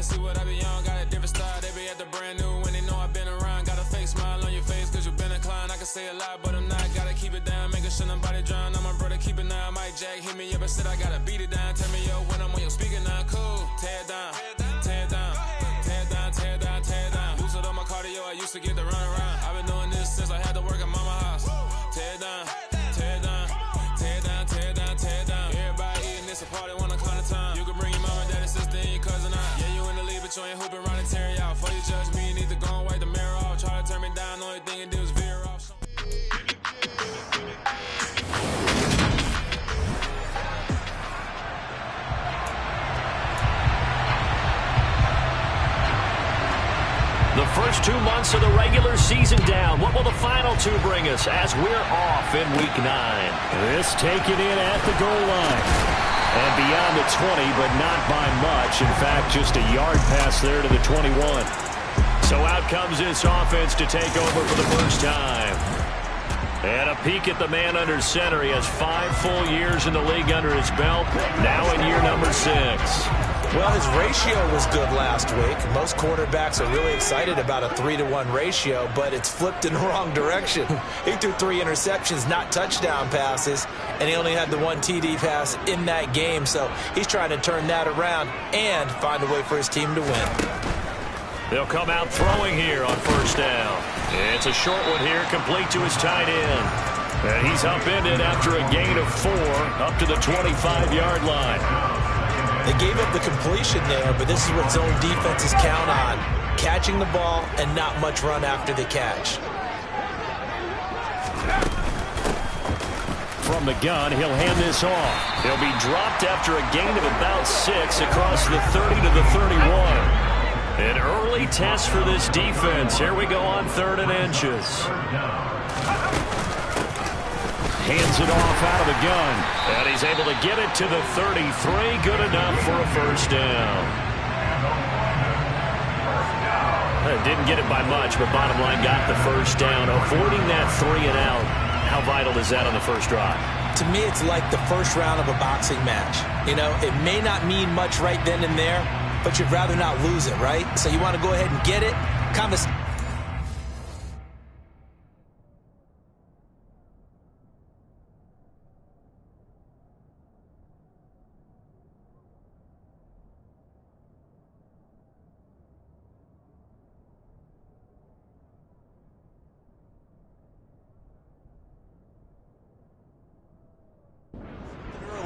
wanna see what I be on. Got a different style, they be at the brand new when they know I've been around. Got a fake smile on your face cause you been inclined. I can say a lot, but I'm not. Gotta keep it down, making sure nobody drown. I'm my brother, keep it now. Mike Jack hit me up and said I gotta beat it down. Tell me yo when I'm on your speaker now. Cool, tear it down, tear it down, tear it down, tear it down, tear it down. Lose it on my cardio, I used to get to run around. I've been doing this since I had to work at mama house. Tear it down, tear it down, tear it down, tear it down, tear it down. Everybody eating this a party, one o'clock of time. You can bring your mama, daddy, sister, and your cousin out. Yeah, you in the lead, but you ain't hooping around and tear out. Before you judge me, you need to go and wipe the mirror off. Try to turn me down, the only thing you do is veer off. The first 2 months of the regular season down. What will the final 2 bring us as we're off in Week 9? This taken in at the goal line. And beyond the 20, but not by much. In fact, just a yard pass there to the 21. So out comes this offense to take over for the first time. And a peek at the man under center. He has 5 full years in the league under his belt. Now in year number 6. Well, his ratio was good last week. Most quarterbacks are really excited about a 3-to-1 ratio, but it's flipped in the wrong direction. He threw 3 interceptions, not touchdown passes, and he only had the 1 TD pass in that game. So he's trying to turn that around and find a way for his team to win. They'll come out throwing here on first down. It's a short one here, complete to his tight end. And he's upended after a gain of 4 up to the 25-yard line. They gave up the completion there, but this is what zone defenses count on. Catching the ball and not much run after the catch. From the gun, he'll hand this off. He'll be dropped after a gain of about 6 across the 30 to the 31. An early test for this defense. Here we go on 3rd and inches. Hands it off out of the gun. And he's able to get it to the 33. Good enough for a first down. Didn't get it by much, but bottom line got the first down. Avoiding that 3 and out. How vital is that on the first drive? To me, it's like the first round of a boxing match. You know, it may not mean much right then and there, but you'd rather not lose it, right? So you want to go ahead and get it. Kind of.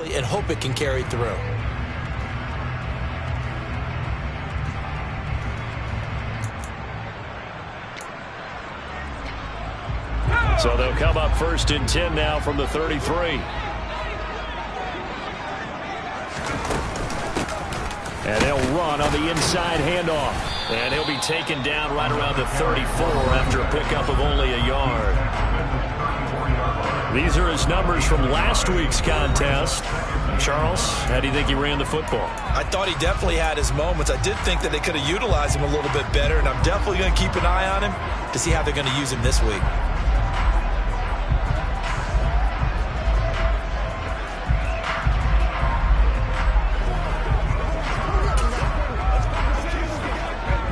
And hope it can carry through. So they'll come up 1st and 10 now from the 33. And they'll run on the inside handoff. And he'll be taken down right around the 34 after a pickup of only a yard. These are his numbers from last week's contest. Charles, how do you think he ran the football? I thought he definitely had his moments. I did think that they could have utilized him a little bit better, and I'm definitely going to keep an eye on him to see how they're going to use him this week.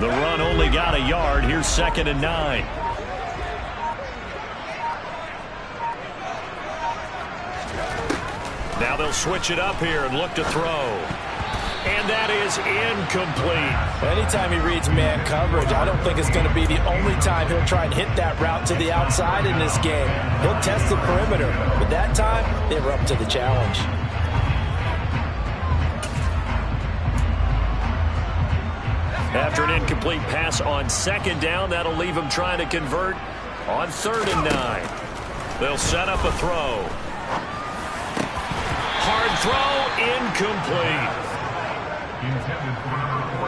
The run only got a yard. Here's 2nd and 9. Now they'll switch it up here and look to throw. And that is incomplete. Anytime he reads man coverage, I don't think it's going to be the only time he'll try and hit that route to the outside in this game. He'll test the perimeter, but that time they were up to the challenge. After an incomplete pass on 2nd down, that'll leave him trying to convert on 3rd and 9. They'll set up a throw. Hard throw, incomplete.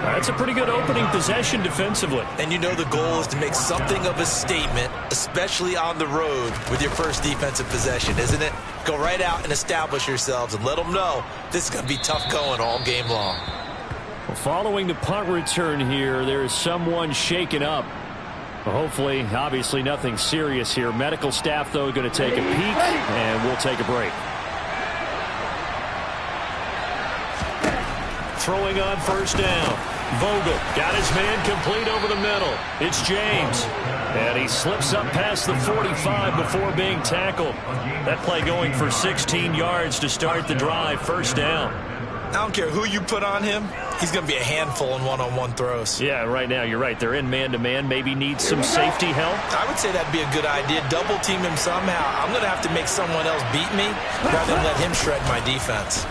That's a pretty good opening possession defensively. And you know the goal is to make something of a statement, especially on the road with your first defensive possession, isn't it? Go right out and establish yourselves and let them know this is going to be tough going all game long. Well, following the punt return here, there is someone shaken up. Well, hopefully, obviously nothing serious here. Medical staff, though, going to take a peek, and we'll take a break. throwing on first down. Vogel got his man complete over the middle. It's James. And he slips up past the 45 before being tackled. That play going for 16 yards to start the drive. First down. I don't care who you put on him. He's going to be a handful in one-on-one throws. Yeah, right now you're right. They're in man-to-man. Maybe need some safety help. I would say that'd be a good idea. Double team him somehow. I'm going to have to make someone else beat me rather than let him shred my defense.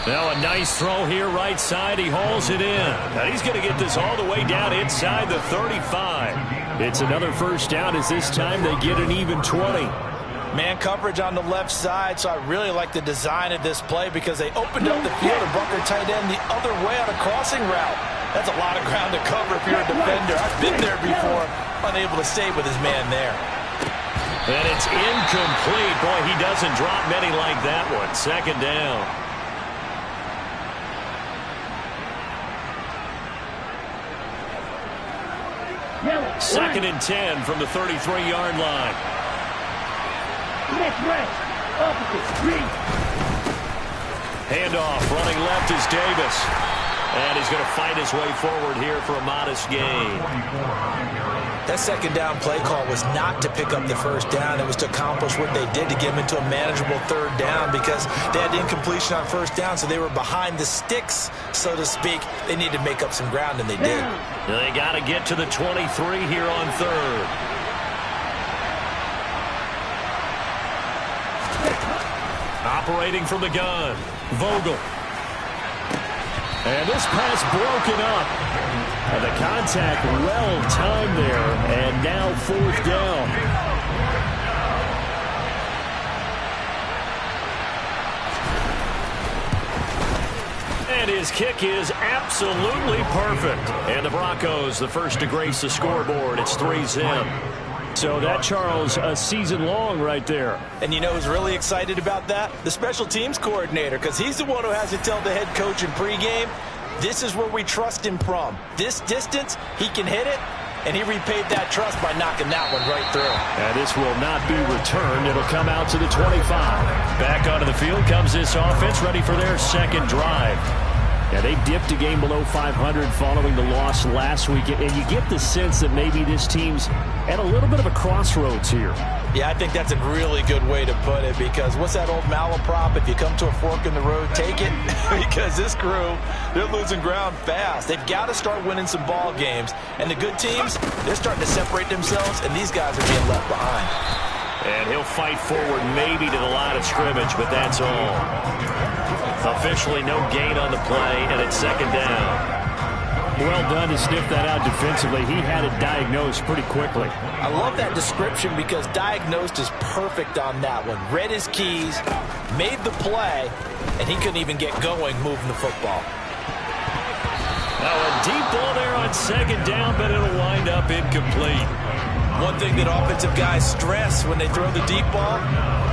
Now a nice throw here right side. He hauls it in. And he's going to get this all the way down inside the 35. It's another first down as this time they get an even 20. Man coverage on the left side, so I really like the design of this play because they opened up the field and brought their tight end the other way on a crossing route. That's a lot of ground to cover if you're a defender. I've been there before, unable to stay with his man there. And it's incomplete. Boy, he doesn't drop many like that one. Second down. Second and 10 from the 33-yard line. Handoff, running left is Davis. And he's going to fight his way forward here for a modest gain. That second down play call was not to pick up the first down. It was to accomplish what they did to get him into a manageable third down because they had incompletion on first down, so they were behind the sticks, so to speak. They needed to make up some ground, and they did. They got to get to the 23 here on third. Operating from the gun, Vogel. And this pass broken up. And the contact well timed there. And now fourth down. And his kick is absolutely perfect. And the Broncos, the first to grace the scoreboard. It's 3-zip. So that, Charles, a season long right there. And you know who's really excited about that? The special teams coordinator, because he's the one who has to tell the head coach in pregame, this is where we trust him from. This distance, he can hit it, and he repaid that trust by knocking that one right through. And this will not be returned. It'll come out to the 25. Back onto the field comes this offense, ready for their second drive. Yeah, they dipped a game below 500 following the loss last week, and you get the sense that maybe this team's at a little bit of a crossroads here. Yeah, I think that's a really good way to put it because what's that old malaprop? If you come to a fork in the road, take it. Because this crew, they're losing ground fast. They've got to start winning some ball games. And the good teams, they're starting to separate themselves, and these guys are being left behind. And he'll fight forward maybe to the line of scrimmage, but that's all. Officially no gain on the play, and it's second down. Well done to sniff that out defensively. He had it diagnosed pretty quickly. I love that description because diagnosed is perfect on that one. Read his keys, made the play, and he couldn't even get going moving the football. Now a deep ball there on second down, but it'll wind up incomplete. One thing that offensive guys stress when they throw the deep ball,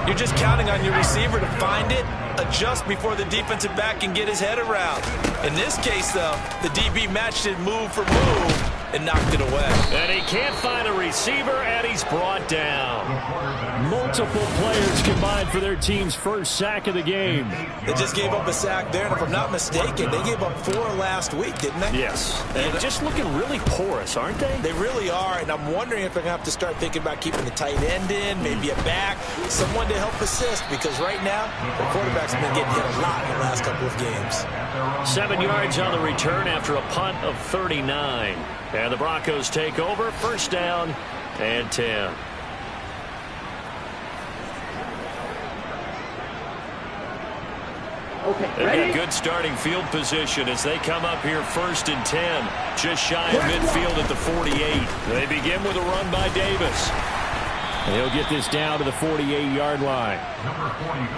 you're just counting on your receiver to find it, adjust before the defensive back can get his head around. In this case, though, the DB matched it move for move and knocked it away. And he can't find a receiver, and he's brought down. Multiple players combined for their team's first sack of the game. They just gave up a sack there, and if I'm not mistaken, they gave up 4 last week, didn't they? Yes. And just looking really porous, aren't they? They really are, and I'm wondering if they're going to have to start thinking about keeping the tight end in, maybe a back, someone to help assist, because right now, the quarterback's been getting hit a lot in the last couple of games. 7 yards on the return after a punt of 39. And the Broncos take over, first down and 10. They've got good starting field position as they come up here first and 10. Just shy of midfield at the 48. They begin with a run by Davis. And he'll get this down to the 48-yard line.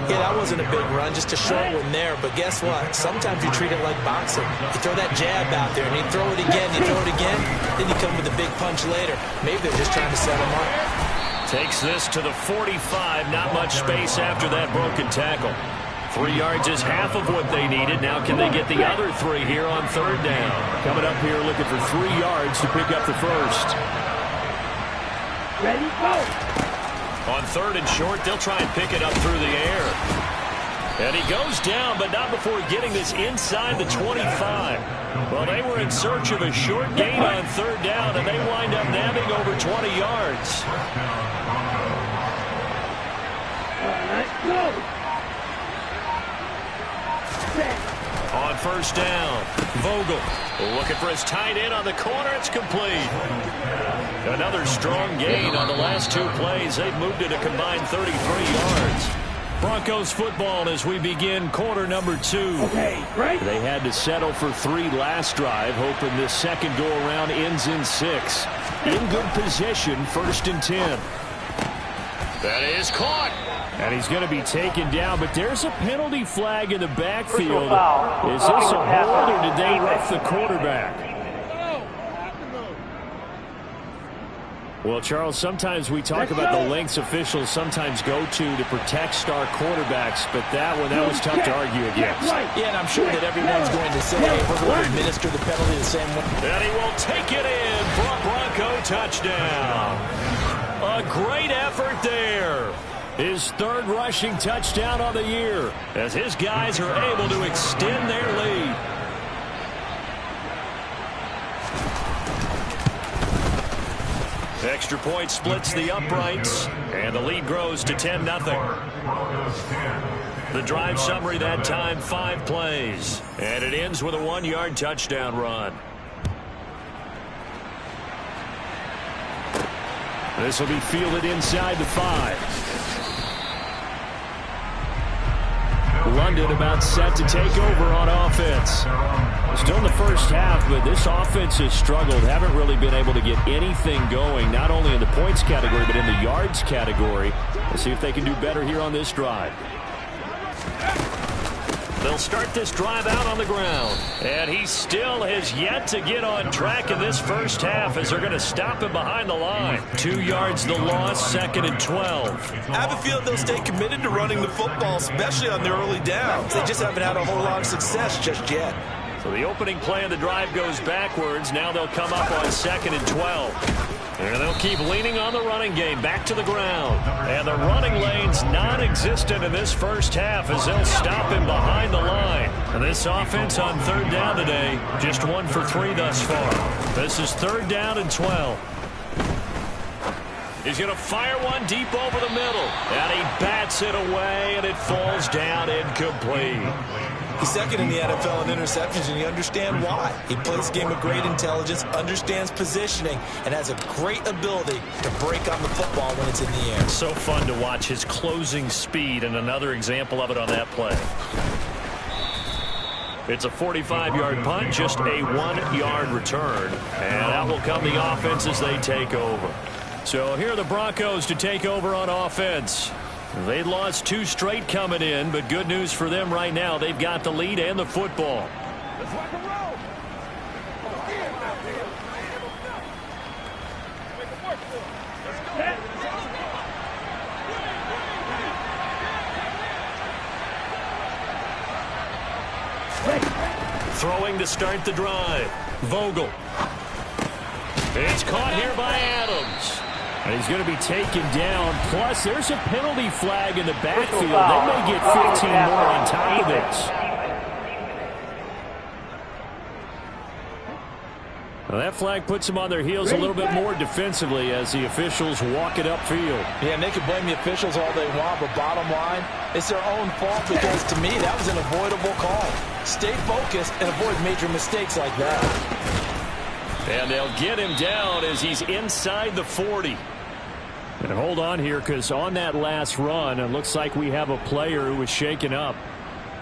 Yeah, that wasn't a big run, just a short one there. But guess what? Sometimes you treat it like boxing. You throw that jab out there, and you throw it again, you throw it again, then you come with a big punch later. Maybe they're just trying to set him up. Takes this to the 45. Not much space after that broken tackle. 3 yards is half of what they needed. Now can they get the other 3 here on third down? Coming up here looking for 3 yards to pick up the first. Ready, go! On third and short, they'll try and pick it up through the air. And he goes down, but not before getting this inside the 25. Well, they were in search of a short gain on third down, and they wind up nabbing over 20 yards. On first down, Vogel looking for his tight end on the corner. It's complete. Another strong gain on the last two plays. They've moved it a combined 33 yards. Broncos football as we begin quarter number 2. Okay, right. They had to settle for 3 last drive, hoping this second go-around ends in 6. In good position, 1st and 10. That is caught. And he's going to be taken down, but there's a penalty flag in the backfield. Is this a hold, or did they rough the quarterback? Well, Charles, sometimes we talk about the lengths officials sometimes go to protect star quarterbacks, but that was tough to argue against. Yeah, and I'm sure that everyone's going to say, hey, we're going to administer the penalty the same way. And he will take it in for a Bronco touchdown. A great effort there. His 3rd rushing touchdown of the year as his guys are able to extend their lead. Extra point splits the uprights, and the lead grows to 10-0. The drive summary that time, 5 plays, and it ends with a 1-yard touchdown run. This will be fielded inside the 5. London about set to take over on offense. Still in the first half, but this offense has struggled. Haven't really been able to get anything going, not only in the points category, but in the yards category. Let's see if they can do better here on this drive. They'll start this drive out on the ground. And he still has yet to get on track in this first half as they're going to stop him behind the line. 2 yards the loss, 2nd and 12. I have a feeling they'll stay committed to running the football, especially on their early downs. They just haven't had a whole lot of success just yet. So the opening play of the drive goes backwards. Now they'll come up on 2nd and 12. And they'll keep leaning on the running game back to the ground. And the running lane's non-existent in this first half as they'll stop him behind the line. And this offense on 3rd down today, just 1 for 3 thus far. This is 3rd down and 12. He's going to fire one deep over the middle. And he bats it away, and it falls down incomplete. He's 2nd in the NFL in interceptions, and you understand why. He plays a game of great intelligence, understands positioning, and has a great ability to break on the football when it's in the air. So fun to watch his closing speed, and another example of it on that play. It's a 45-yard punt, just a 1-yard return. And out will come the offense as they take over. So here are the Broncos to take over on offense. They'd lost 2 straight coming in, but good news for them right now. They've got the lead and the football. Let's rock and roll. Throwing to start the drive. Vogel. It's caught here by Adams. And he's going to be taken down. Plus, there's a penalty flag in the backfield. They may get 15 more on top of this. Well, that flag puts them on their heels a little bit more defensively as the officials walk it upfield. Yeah, and they can blame the officials all they want, but bottom line, it's their own fault because, to me, that was an avoidable call. Stay focused and avoid major mistakes like that. And they'll get him down as he's inside the 40. And hold on here, because on that last run, it looks like we have a player who was shaken up.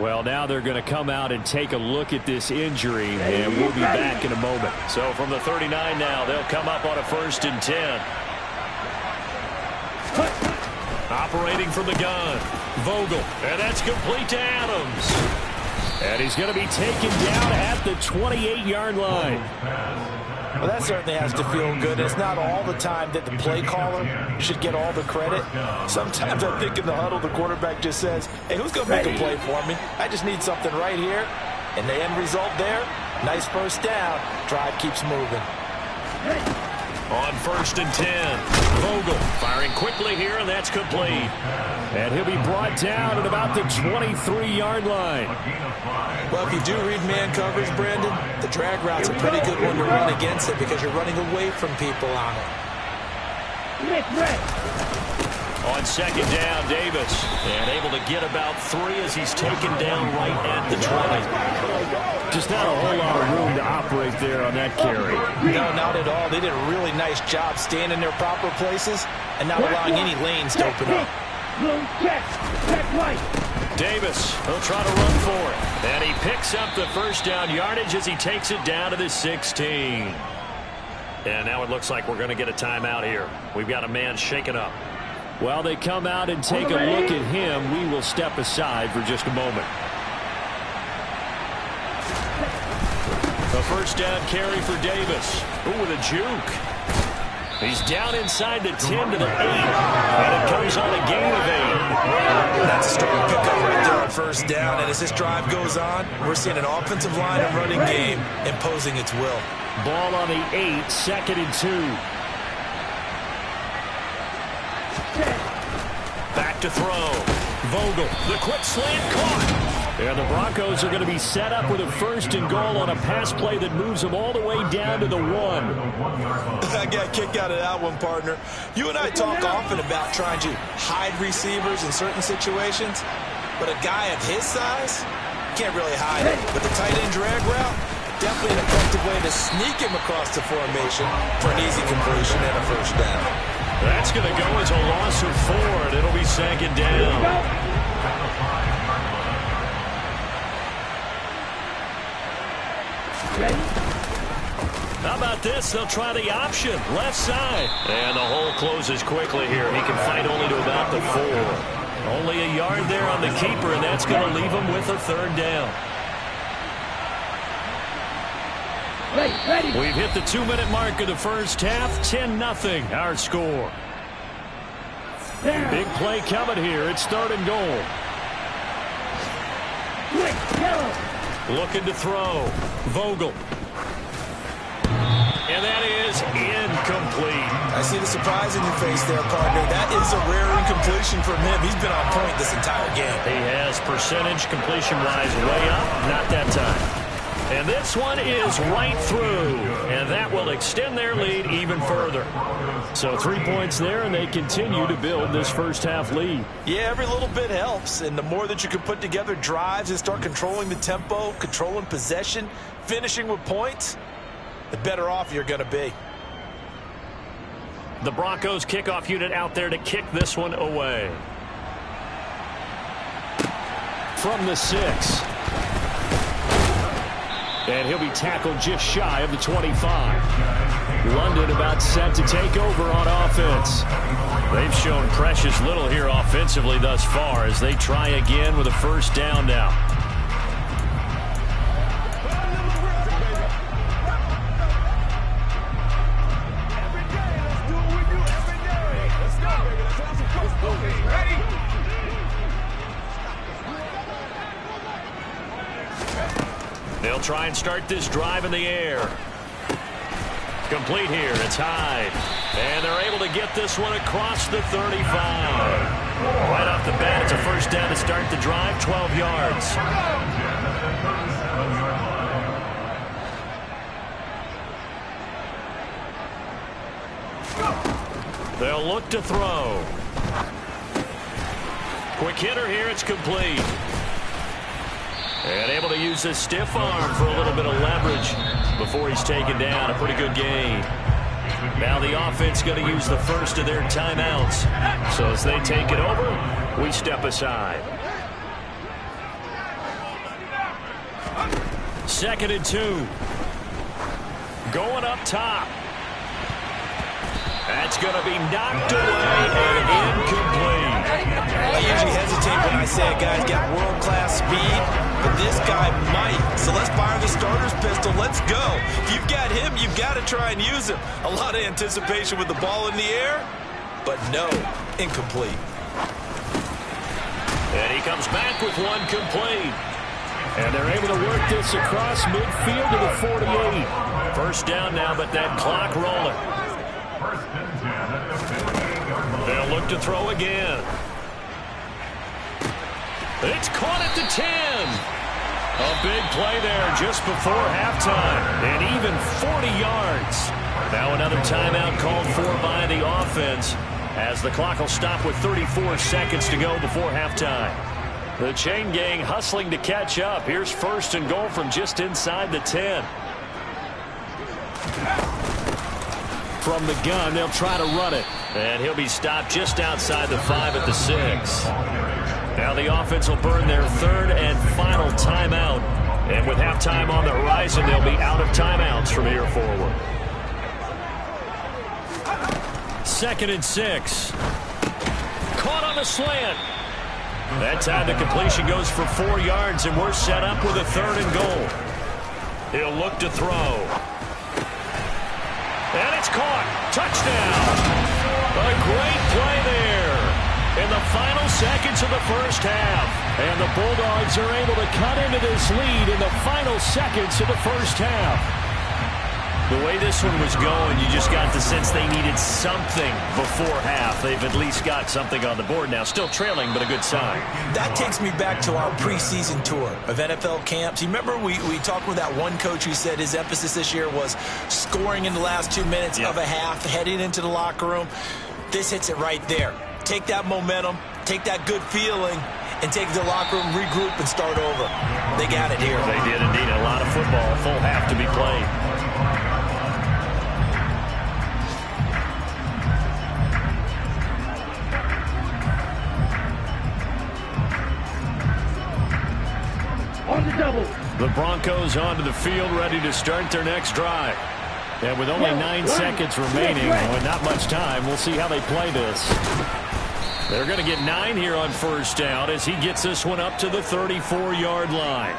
Well, now they're going to come out and take a look at this injury, and we'll be back in a moment. So from the 39 now, they'll come up on a 1st and 10. Operating from the gun, Vogel, and that's complete to Adams. And he's going to be taken down at the 28-yard line. Well, that certainly has to feel good. It's not all the time that the play caller should get all the credit. Sometimes I think in the huddle, the quarterback just says, hey, who's going to make a play for me? I just need something right here. And the end result there, nice first down. Drive keeps moving. On 1st and 10. Vogel firing quickly here, and that's complete. And he'll be brought down at about the 23-yard line. Well, if you do read man coverage, Brandon, the drag route's a pretty good one to run against it because you're running away from people on it. On 2nd down, Davis. And able to get about 3 as he's taken down right at the 20. Just not a whole lot of room to operate there on that carry. No, not at all. They did a really nice job staying in their proper places and not allowing any lanes to open up. Check right. Davis, he'll try to run for it. And he picks up the first down yardage as he takes it down to the 16. And now it looks like we're going to get a timeout here. We've got a man shaken up. While they come out and take a look at him, we will step aside for just a moment. A first down carry for Davis. Ooh, with a juke. He's down inside the 10 to the 8. And it comes on a gain of 8. That's a strong pickup right there on first down. And as this drive goes on, we're seeing an offensive line and running game imposing its will. Ball on the 8, 2nd and 2. Back to throw. Vogel, the quick slant caught. And the Broncos are going to be set up with a 1st and goal on a pass play that moves them all the way down to the 1. I got a kick out of that one, partner. You and I talk often about trying to hide receivers in certain situations, but a guy of his size can't really hide it. But the tight end drag route, definitely an effective way to sneak him across the formation for an easy completion and a first down. That's going to go as a loss of 4, and it'll be 2nd down. How about this? They'll try the option. Left side. And the hole closes quickly here. He can fight only to about the 4. Only a yard there on the keeper, and that's going to leave him with a 3rd down. We've hit the 2-minute mark of the first half. 10-0 our score. Big play coming here. It's 3rd and goal. Looking to throw. Vogel. And that is incomplete. I see the surprise in your face there, partner. That is a rare incompletion from him. He's been on point this entire game. He has percentage completion-wise way up. Not that time. And this one is right through. And that will extend their lead even further. So 3 points there, and they continue to build this first half lead. Yeah, every little bit helps. And the more that you can put together drives and start controlling the tempo, controlling possession, finishing with points, the better off you're going to be. The Broncos kickoff unit out there to kick this one away. From the 6. And he'll be tackled just shy of the 25. London about set to take over on offense. They've shown precious little here offensively thus far as they try again with a first down now. They'll try and start this drive in the air. Complete here. It's Hyde. And they're able to get this one across the 35. Right off the bat, it's a first down to start the drive, 12 yards. They'll look to throw. Quick hitter here. It's complete. And able to use his stiff arm for a little bit of leverage before he's taken down. A pretty good gain. Now the offense going to use the first of their timeouts. So as they take it over, we step aside. 2nd and 2. Going up top. That's going to be knocked away and incomplete. I usually hesitate when I say a guy's got world-class speed, but this guy might. So let's fire the starter's pistol. Let's go. If you've got him, you've got to try and use him. A lot of anticipation with the ball in the air, but no, incomplete. And he comes back with one complete. And they're able to work this across midfield to the 48. First down now, but that clock rolling. They'll look to throw again. It's caught at the 10. A big play there just before halftime. And even 40 yards. Now another timeout called for by the offense as the clock will stop with 34 seconds to go before halftime. The chain gang hustling to catch up. Here's 1st and goal from just inside the 10. From the gun, they'll try to run it. And he'll be stopped just outside the 5 at the 6. Now the offense will burn their 3rd and final timeout. And with halftime on the horizon, they'll be out of timeouts from here forward. 2nd and 6. Caught on the slant. That time the completion goes for 4 yards, and we're set up with a 3rd and goal. He'll look to throw. And it's caught. Touchdown. A great play there in the final seconds of the first half. And the Bulldogs are able to cut into this lead in the final seconds of the first half. The way this one was going, you just got the sense they needed something before half. They've at least got something on the board now. Still trailing, but a good sign. That takes me back to our preseason tour of NFL camps. You remember we talked with that one coach who said his emphasis this year was scoring in the last 2 minutes of a half, heading into the locker room. This hits it right there. Take that momentum, take that good feeling, and take the locker room, regroup, and start over. They got it here. They did indeed. A lot of football, full half to be played. The Broncos onto the field, ready to start their next drive. And with only 9 seconds remaining, and not much time, we'll see how they play this. They're going to get 9 here on 1st down as he gets this one up to the 34-yard line.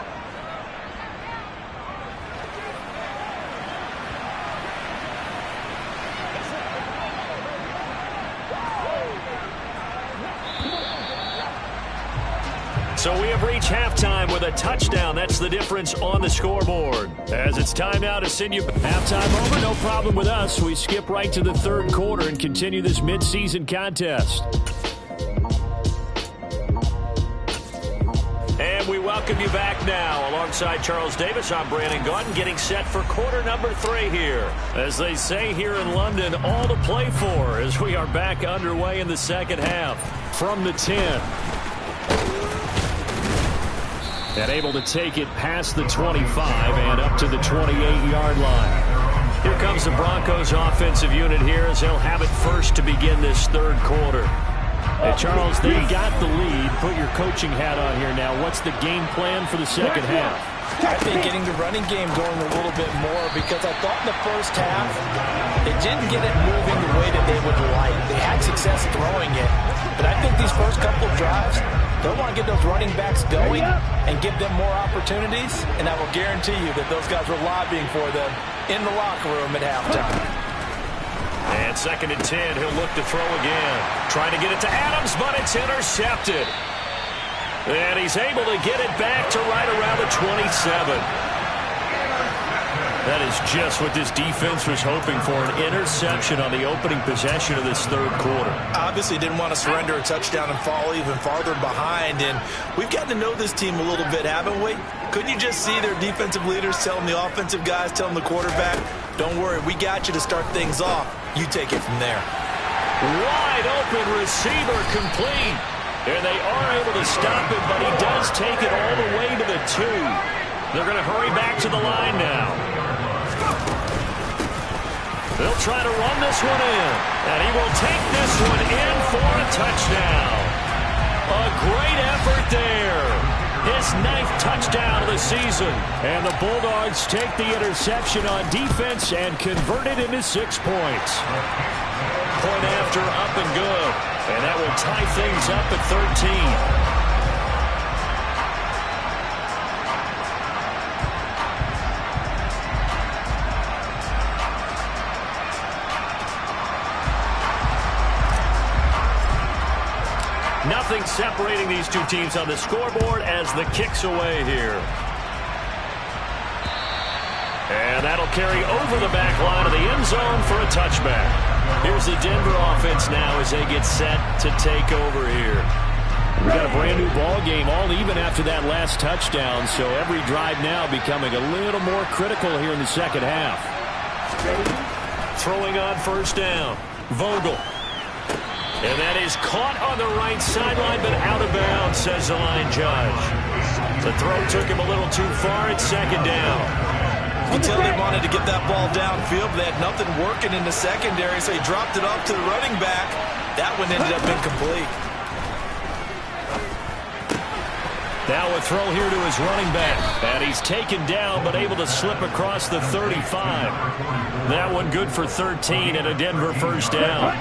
So we have reached halftime with a touchdown. That's the difference on the scoreboard. As it's time now to send you halftime over, no problem with us. We skip right to the 3rd quarter and continue this midseason contest. And we welcome you back now. Alongside Charles Davis, I'm Brandon Gaudin, getting set for quarter number 3 here. As they say here in London, all to play for as we are back underway in the second half. From the 10. And able to take it past the 25 and up to the 28-yard line. Here comes the Broncos offensive unit here as they'll have it first to begin this 3rd quarter. And Charles, they got the lead. Put your coaching hat on here now. What's the game plan for the second half? I think getting the running game going a little bit more, because I thought in the first half they didn't get it moving the way that they would like. They had success throwing it, but I think these first couple of drives, they'll want to get those running backs going and give them more opportunities, and I will guarantee you that those guys were lobbying for them in the locker room at halftime. And 2nd and 10, he'll look to throw again. Trying to get it to Adams, but it's intercepted. And he's able to get it back to right around the 27. That is just what this defense was hoping for, an interception on the opening possession of this 3rd quarter. Obviously didn't want to surrender a touchdown and fall even farther behind, and we've gotten to know this team a little bit, haven't we? Couldn't you just see their defensive leaders telling the offensive guys, telling the quarterback, don't worry, we got you to start things off. You take it from there. Wide open receiver complete. And they are able to stop it, but he does take it all the way to the 2. They're going to hurry back to the line now. They'll try to run this one in, and he will take this one in for a touchdown. A great effort there. His 9th touchdown of the season. And the Bulldogs take the interception on defense and convert it into 6 points. Point after, up and good. And that will tie things up at 13. Nothing separating these two teams on the scoreboard as the kick's away here. And that'll carry over the back line of the end zone for a touchback. Here's the Denver offense now as they get set to take over here. We got a brand new ball game, all even after that last touchdown, so every drive now becoming a little more critical here in the second half. Throwing on first down, Vogel. And that is caught on the right sideline, but out of bounds, says the line judge. The throw took him a little too far. It's second down. You tell they wanted to get that ball downfield, but they had nothing working in the secondary, so he dropped it off to the running back. That one ended up incomplete. Now a throw here to his running back. And he's taken down, but able to slip across the 35. That one good for 13 and a Denver first down.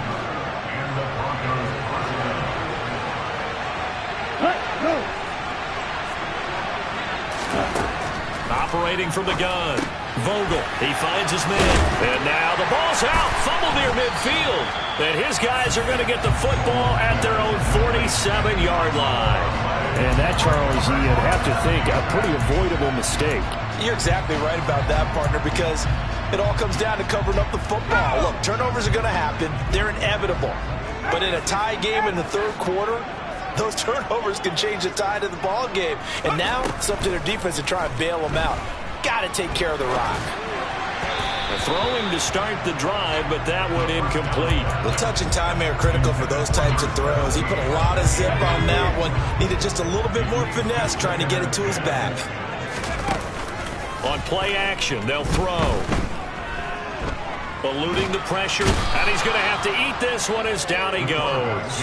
Operating from the gun, Vogel. He finds his man. And now the ball's out. Fumble near midfield. And his guys are going to get the football at their own 47-yard line. And that, Charles, you'd have to think a pretty avoidable mistake. You're exactly right about that, partner, because it all comes down to covering up the football. Look, turnovers are going to happen. They're inevitable. But in a tie game in the third quarter, those turnovers can change the tide of the ball game. And now it's up to their defense to try and bail them out. Got to take care of the rock. Throwing to start the drive, but that one incomplete. The touch and timing are critical for those types of throws. He put a lot of zip on that one. Needed just a little bit more finesse trying to get it to his back. On play action, they'll throw. Eluding the pressure, and he's going to have to eat this one as down he goes.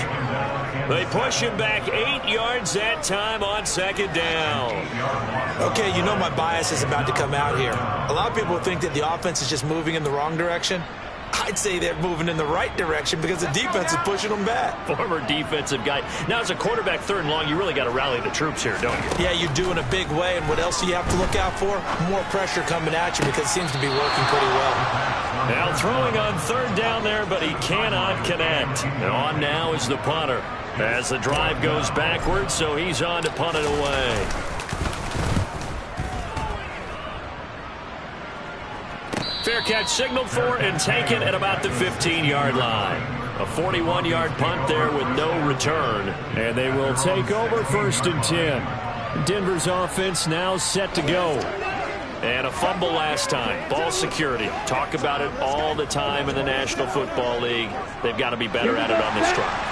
They push him back 8 yards that time on second down. Okay, you know my bias is about to come out here. A lot of people think that the offense is just moving in the wrong direction. I'd say they're moving in the right direction because the defense is pushing them back. Former defensive guy. Now, as a quarterback, third and long, you really got to rally the troops here, don't you? Yeah, you do in a big way. And what else do you have to look out for? More pressure coming at you because it seems to be working pretty well. Now throwing on third down there, but he cannot connect. And on now is the punter as the drive goes backwards, so he's on to punt it away. Fair catch signaled for and taken at about the 15-yard line. A 41-yard punt there with no return. And they will take over first and 10. Denver's offense now set to go. And a fumble last time. Ball security. Talk about it all the time in the National Football League. They've got to be better at it on this drive.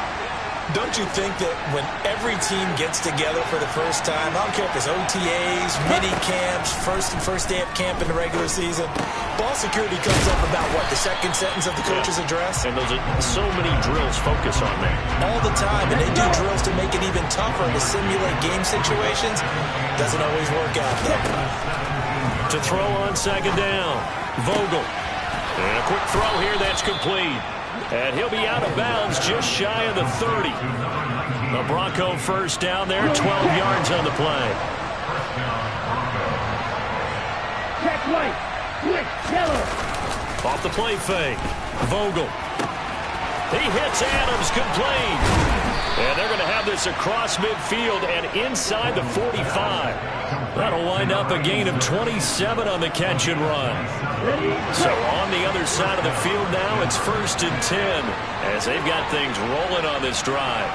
Don't you think that when every team gets together for the first time, I don't care if it's OTAs, mini camps, first day of camp in the regular season, ball security comes up about what, the second sentence of the coach's address? And those are so many drills focus on that. All the time, and they do drills to make it even tougher to simulate game situations. Doesn't always work out, though. To throw on second down, Vogel. And a quick throw here that's complete. And he'll be out of bounds just shy of the 30. The Bronco first down there, 12 yards on the play. Check right. Switch yellow. Off the play fake. Vogel. He hits Adams complete. And they're going to have this across midfield and inside the 45. That'll wind up a gain of 27 on the catch and run. So on the other side of the field now, it's first and 10 as they've got things rolling on this drive.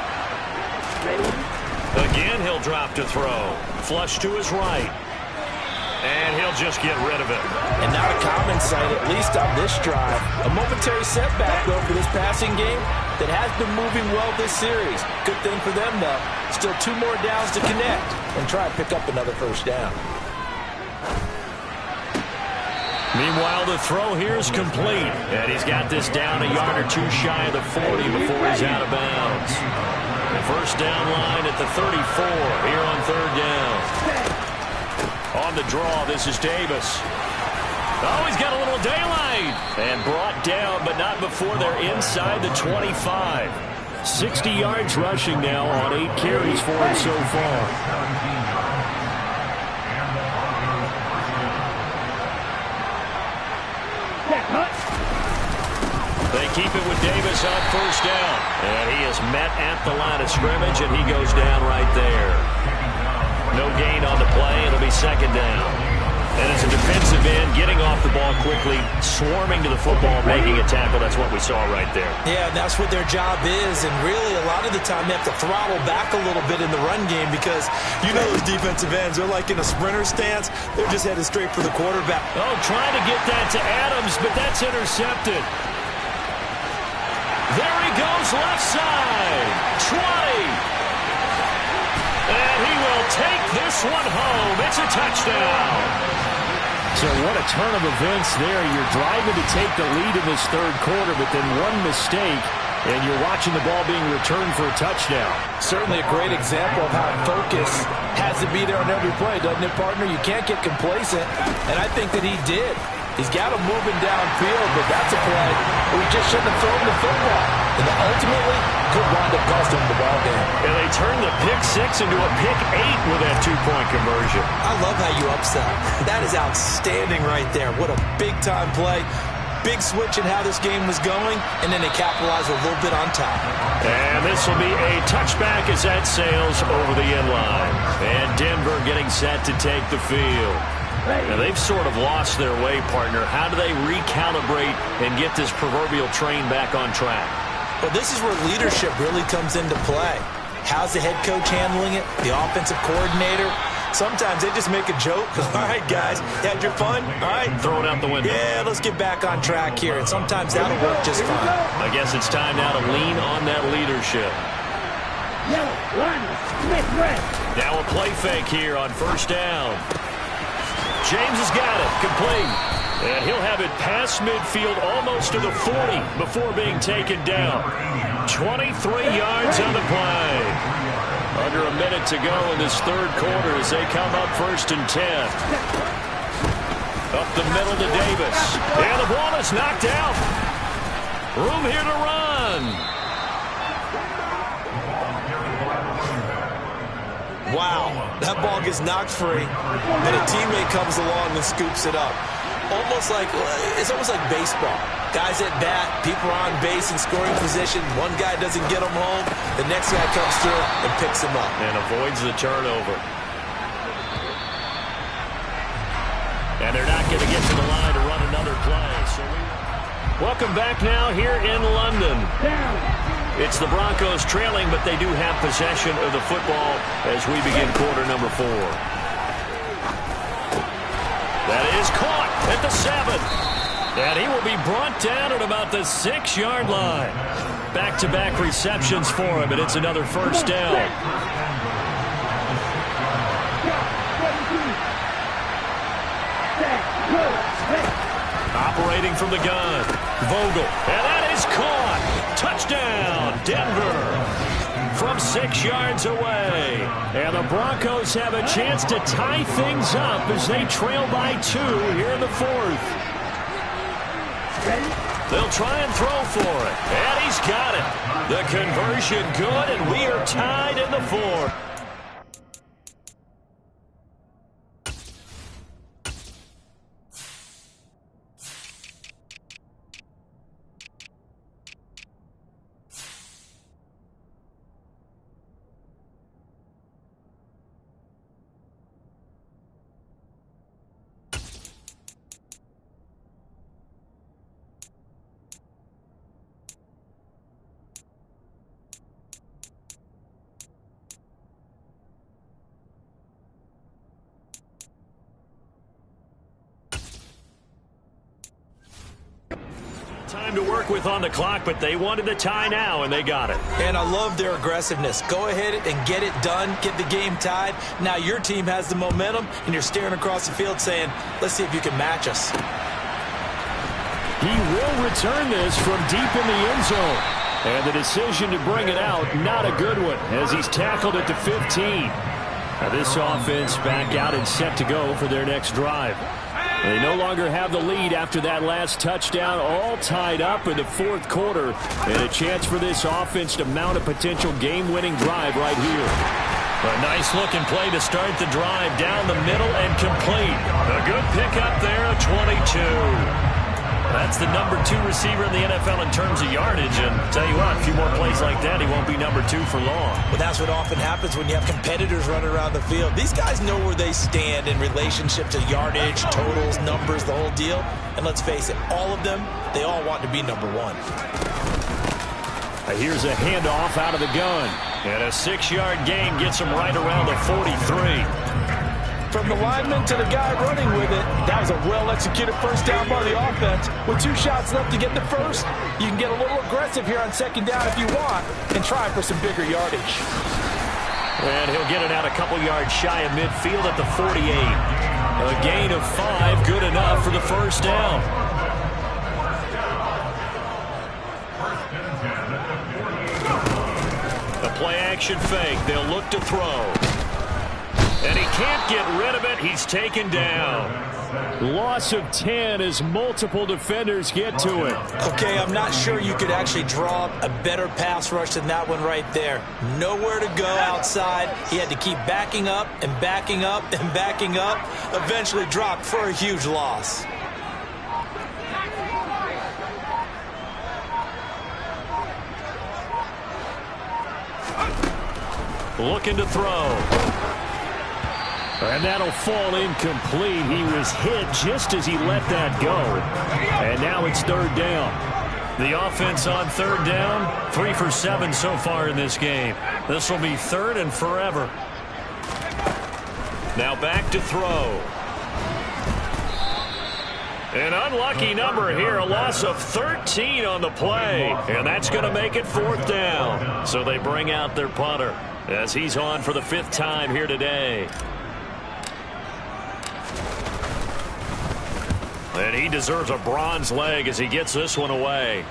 Again, he'll drop to throw. Flush to his right. And he'll just get rid of it. And not a common sight, at least on this drive. A momentary setback, though, for this passing game that has been moving well this series. Good thing for them, though. Still 2 more downs to connect and try to pick up another first down. Meanwhile, the throw here is complete. And he's got this down a yard or 2 shy of the 40 before he's out of bounds. The first down line at the 34 here on third down. On the draw, this is Davis. Oh, he's got a little daylight. And brought down, but not before they're inside the 25. 60 yards rushing now on 8 carries for him so far. They keep it with Davis on first down. And he is met at the line of scrimmage, and he goes down right there. No gain on the play. It'll be second down. And it's a defensive end, getting off the ball quickly, swarming to the football, making a tackle. That's what we saw right there. Yeah, and that's what their job is. And really, a lot of the time, they have to throttle back a little bit in the run game because you know those defensive ends, they're like in a sprinter stance. They're just headed straight for the quarterback. Oh, trying to get that to Adams, but that's intercepted. There he goes, left side. 20. And he will take this one home. It's a touchdown. So what a turn of events there. You're driving to take the lead in this third quarter, but then one mistake, and you're watching the ball being returned for a touchdown. Certainly a great example of how focus has to be there on every play, doesn't it, partner? You can't get complacent, and I think that he did. He's got him moving downfield, but that's a play where he just shouldn't have thrown the football. And ultimately, could wind up costing him the ball game. And they turned the pick 6 into a pick 8 with that two-point conversion. I love how you upsell. That is outstanding right there. What a big-time play. Big switch in how this game was going, and then they capitalized a little bit on top. And this will be a touchback as that sails over the end line. And Denver getting set to take the field. Now, they've sort of lost their way, partner. How do they recalibrate and get this proverbial train back on track? Well, this is where leadership really comes into play. How's the head coach handling it? The offensive coordinator? Sometimes they just make a joke. All right, guys, had your fun? All right. Throw it out the window. Yeah, let's get back on track here. And sometimes that'll work just fine. I guess it's time now to lean on that leadership. Yellow, line, Smith, red. Now a play fake here on first down. James has got it, complete. And he'll have it past midfield almost to the 40 before being taken down. 23 yards on the play. Under a minute to go in this third quarter as they come up 1st and 10. Up the middle to Davis. And the ball is knocked out. Room here to run. Wow, that ball gets knocked free, and a teammate comes along and scoops it up. It's almost like baseball. Guys at bat, people are on base in scoring position. One guy doesn't get him home. The next guy comes through and picks him up. And avoids the turnover. And they're not going to get to the line to run another play. So welcome back now here in London. It's the Broncos trailing, but they do have possession of the football as we begin quarter number 4. That is caught at the 7. And he will be brought down at about the 6-yard line. Back-to-back receptions for him, and it's another first down. Operating from the gun, Vogel, and that is caught. Touchdown, Denver, from 6 yards away. And the Broncos have a chance to tie things up as they trail by 2 here in the 4th. They'll try and throw for it, and he's got it. The conversion good, and we are tied in the 4th. Time to work with on the clock, but they wanted the tie now, and they got it. And I love their aggressiveness. Go ahead and get it done, get the game tied. Now your team has the momentum, and you're staring across the field saying, let's see if you can match us. He will return this from deep in the end zone. And the decision to bring it out, not a good one, as he's tackled at the 15. Now this offense back out and set to go for their next drive. They no longer have the lead after that last touchdown, all tied up in the 4th quarter, and a chance for this offense to mount a potential game-winning drive right here. A nice-looking play to start the drive down the middle and complete. A good pickup there, a 22. That's the number 2 receiver in the NFL in terms of yardage. And tell you what, a few more plays like that, he won't be number 2 for long. Well, that's what often happens when you have competitors running around the field. These guys know where they stand in relationship to yardage, totals, numbers, the whole deal. And let's face it, all of them, they all want to be number 1. Here's a handoff out of the gun. And a 6-yard gain gets him right around the 43. From the lineman to the guy running with it, that was a well-executed first down by the offense. With 2 shots left to get the first, you can get a little aggressive here on second down if you want and try for some bigger yardage. And he'll get it out a couple yards shy of midfield at the 48. A gain of 5, good enough for the first down. The play-action fake. They'll look to throw. And he can't get rid of it. He's taken down. Loss of 10 as multiple defenders get to it. Okay, I'm not sure you could actually draw up a better pass rush than that one right there. Nowhere to go outside. He had to keep backing up and backing up and backing up. Eventually dropped for a huge loss. Looking to throw. And that'll fall incomplete. He was hit just as he let that go. And now it's third down. The offense on third down, 3 for 7 so far in this game. This will be third and forever. Now back to throw. An unlucky number here, a loss of 13 on the play. And that's going to make it fourth down. So they bring out their punter as he's on for the 5th time here today. And he deserves a bronze leg as he gets this one away.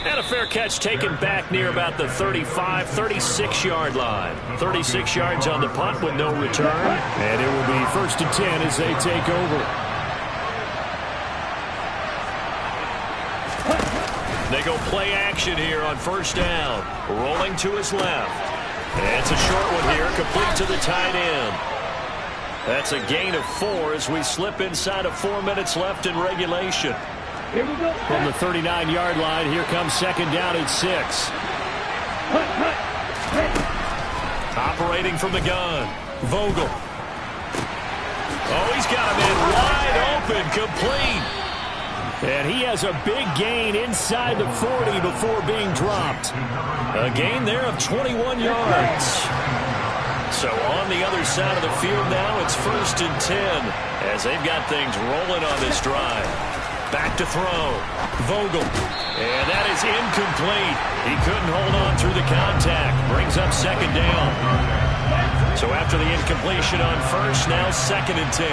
And a fair catch taken back near about the 35, 36-yard line. 36 yards on the punt with no return. And it will be 1st and 10 as they take over. They go play action here on first down. Rolling to his left. And it's a short one here, complete to the tight end. That's a gain of 4 as we slip inside of 4 minutes left in regulation. Here we go. From the 39-yard line, here comes second down at 6. Operating from the gun, Vogel. Oh, he's got him in wide open, complete. And he has a big gain inside the 40 before being dropped. A gain there of 21 yards. So on the other side of the field now, it's 1st and 10 as they've got things rolling on this drive. Back to throw. Vogel. And that is incomplete. He couldn't hold on through the contact. Brings up second down. So after the incompletion on first, now 2nd and 10.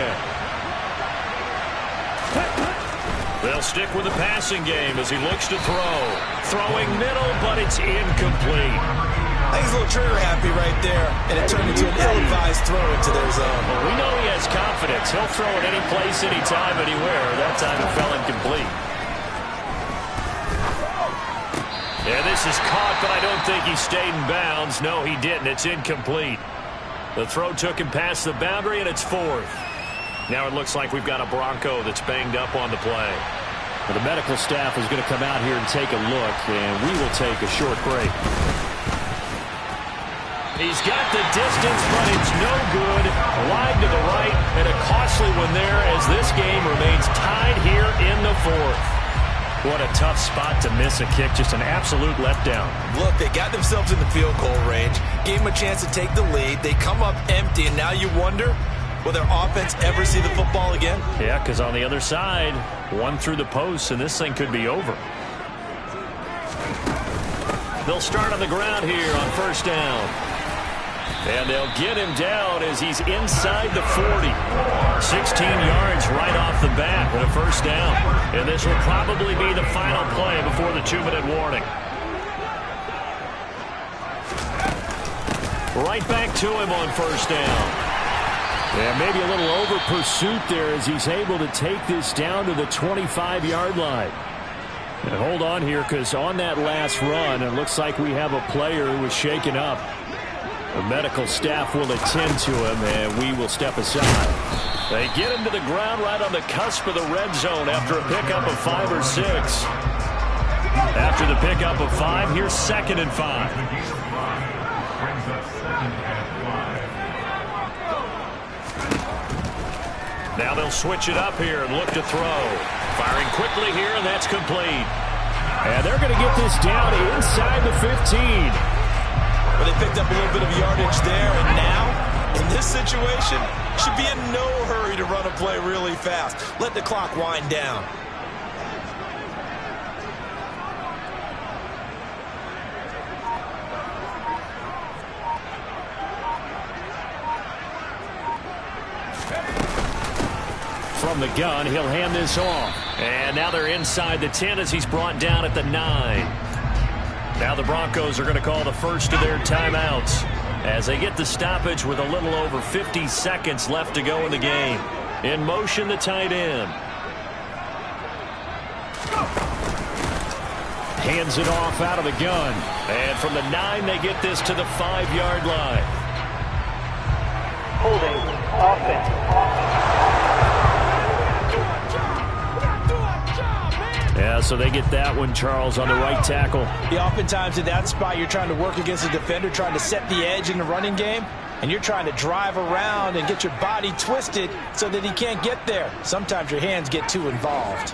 They'll stick with the passing game as he looks to throw. Throwing middle, but it's incomplete. I think he's a little trigger happy right there, and it turned into an ill-advised throw into their zone. Well, we know he has confidence. He'll throw it any place, anytime, anywhere. That time it fell incomplete. Yeah, this is caught, but I don't think he stayed in bounds. No, he didn't. It's incomplete. The throw took him past the boundary, and it's 4th. Now it looks like we've got a Bronco that's banged up on the play. Well, the medical staff is going to come out here and take a look, and we will take a short break. He's got the distance, but it's no good. Wide to the right, and a costly one there as this game remains tied here in the 4th. What a tough spot to miss a kick. Just an absolute letdown. Look, they got themselves in the field goal range, gave them a chance to take the lead. They come up empty, and now you wonder, will their offense ever see the football again? Yeah, because on the other side, one through the post, and this thing could be over. They'll start on the ground here on first down. And they'll get him down as he's inside the 40. 16 yards right off the bat with a first down. And this will probably be the final play before the 2-minute warning. Right back to him on first down. Yeah, maybe a little over pursuit there as he's able to take this down to the 25-yard line. And hold on here, because on that last run, it looks like we have a player who was shaken up. The medical staff will attend to him, and we will step aside. They get him to the ground right on the cusp of the red zone after a pickup of 5 or 6. After the pickup of 5, here's 2nd and 5. Now they'll switch it up here and look to throw. Firing quickly here, and that's complete. And they're going to get this down inside the 15. Well, they picked up a little bit of yardage there, and now, in this situation, should be in no hurry to run a play really fast. Let the clock wind down. From the gun, he'll hand this off. And now they're inside the 10 as he's brought down at the 9. Now the Broncos are going to call the first of their timeouts as they get the stoppage with a little over 50 seconds left to go in the game. In motion, the tight end. Hands it off out of the gun. And from the 9, they get this to the 5-yard line. Holding offense. Yeah, so they get that one, Charles, on the right tackle. Yeah, oftentimes in that spot, you're trying to work against a defender, trying to set the edge in the running game, and you're trying to drive around and get your body twisted so that he can't get there. Sometimes your hands get too involved.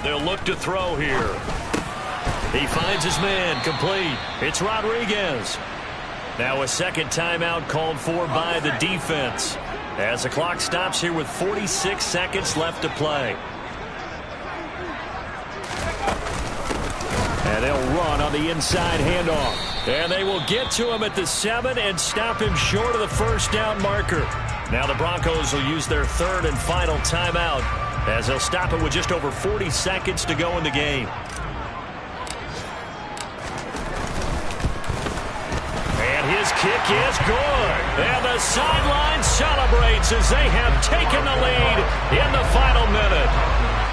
They'll look to throw here. He finds his man, complete. It's Rodriguez. Now a second timeout called for by the defense as the clock stops here with 46 seconds left to play. And they'll run on the inside handoff. And they will get to him at the 7 and stop him short of the first down marker. Now the Broncos will use their 3rd and final timeout as they'll stop it with just over 40 seconds to go in the game. His kick is good. And the sideline celebrates as they have taken the lead in the final minute.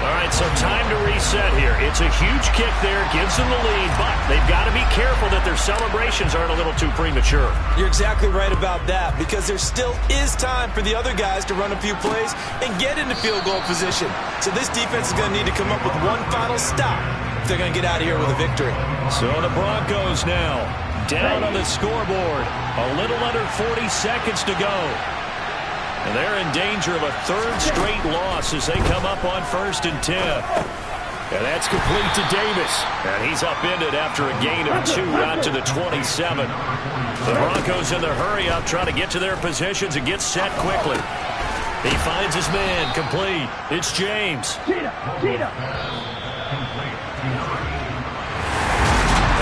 All right, so time to reset here. It's a huge kick there, gives them the lead, but they've got to be careful that their celebrations aren't a little too premature. You're exactly right about that, because there still is time for the other guys to run a few plays and get into field goal position. So this defense is going to need to come up with one final stop if they're going to get out of here with a victory. So the Broncos now down on the scoreboard. A little under 40 seconds to go. And they're in danger of a 3rd straight loss as they come up on 1st and 10. And that's complete to Davis. And he's upended after a gain of 2 out to the 27. The Broncos in the hurry-up trying to get to their positions and get set quickly. He finds his man, complete. It's James.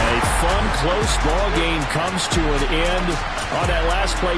A fun, close ball game comes to an end on that last play.